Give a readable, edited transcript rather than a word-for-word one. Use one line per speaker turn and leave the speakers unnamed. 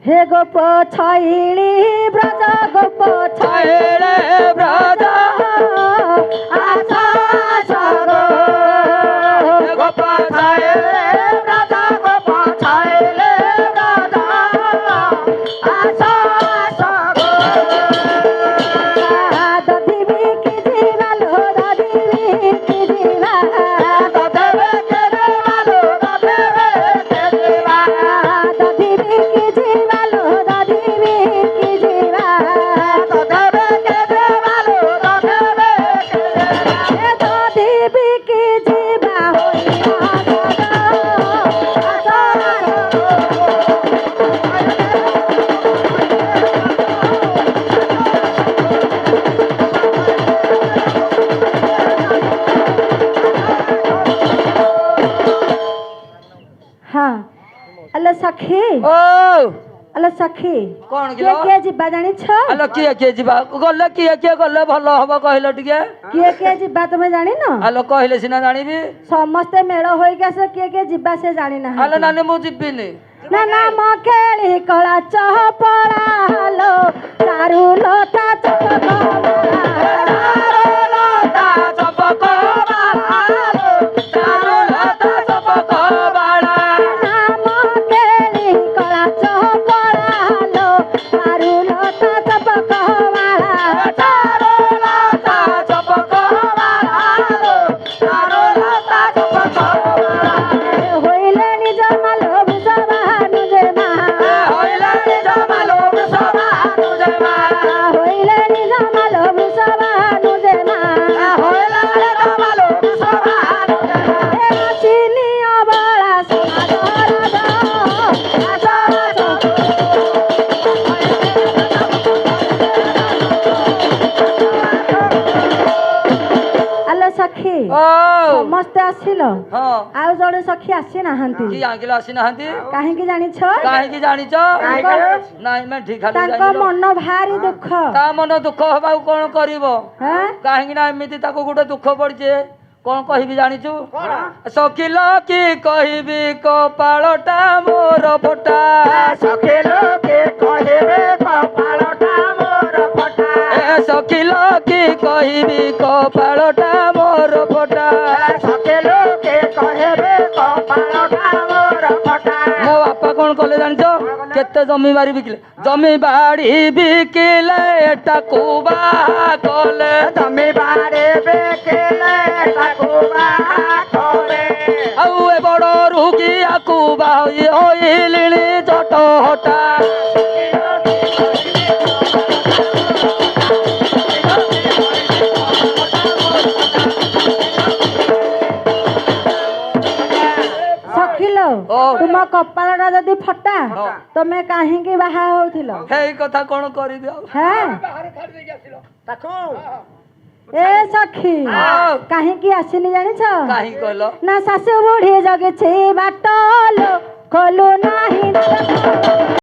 हे गोप छाइली ब्रज गोप छाइले ब्रज आशा sago हे गोप छाइले ब्रज गोप छाइले ब्रज आशा sago दधिवी की जीवा लो दधिवी की जीवा दधवे के जीवा लो दधवे के जीवा दधिवी की जीवा लो दधिवी की जीवा दधवे के जीवा लो दधवे के जीवा दधिवी की जीवा हाँ अल्लाह सखी
ओ
अल्लाह सखी
कौन
किए किए जिबा जानी छ
आलो किए जीवा गले किए गले भल हब कहल टिके
किए जिबा तुमे जानी न
आलो कहले सिना जानिबी
समस्ते मेल होई के से किए जिबा से जानी ना
आलो नानी मु जिबिनी
ना ना म केली कला चहपड़ा लो चारू लोटा चपकला सखी समस्ते आसिल आउ जड़े सखी आसी नाहंती
की आंकिल आसी नाहंती
काहे की जानी छ
काहे की जानी छ नाही मैं ठीक खाली
ताको मन भारी दुख
ता मन दुख हबा कोन करिवो
हैं
काहे की ना एमिति ताको गुटे दुख पड़जे कोन कहिबी जानिछु सखिल की कहिबी कपाळटा मोर फटा
सखिल के कहिबे कपाळटा मोर फटा
ए सखिल की कहिबी कपाळटा मोर फटा
सखिल के कहिबे कपाळटा मोर फटा
मो बापा कोन कले जानिछो केते जमी बारी बिकिले जमी बाड़ी बिकिले एटाकू बा कले
जमी बाड़ी बिकिले एटाकू बा कले
आउ ए बड़ रुगी आकू बा होइलिणी जट हटा तुम
कपालटा जदि फटा तमे काहे की बाहा होथिलो
हे कथा कोन करि दियो
हैं ए सखी काहे की आसिनी जानि छ
काहे कहलो
ना सासु बुढ़ी जगे छे बाटलो खोलू नाही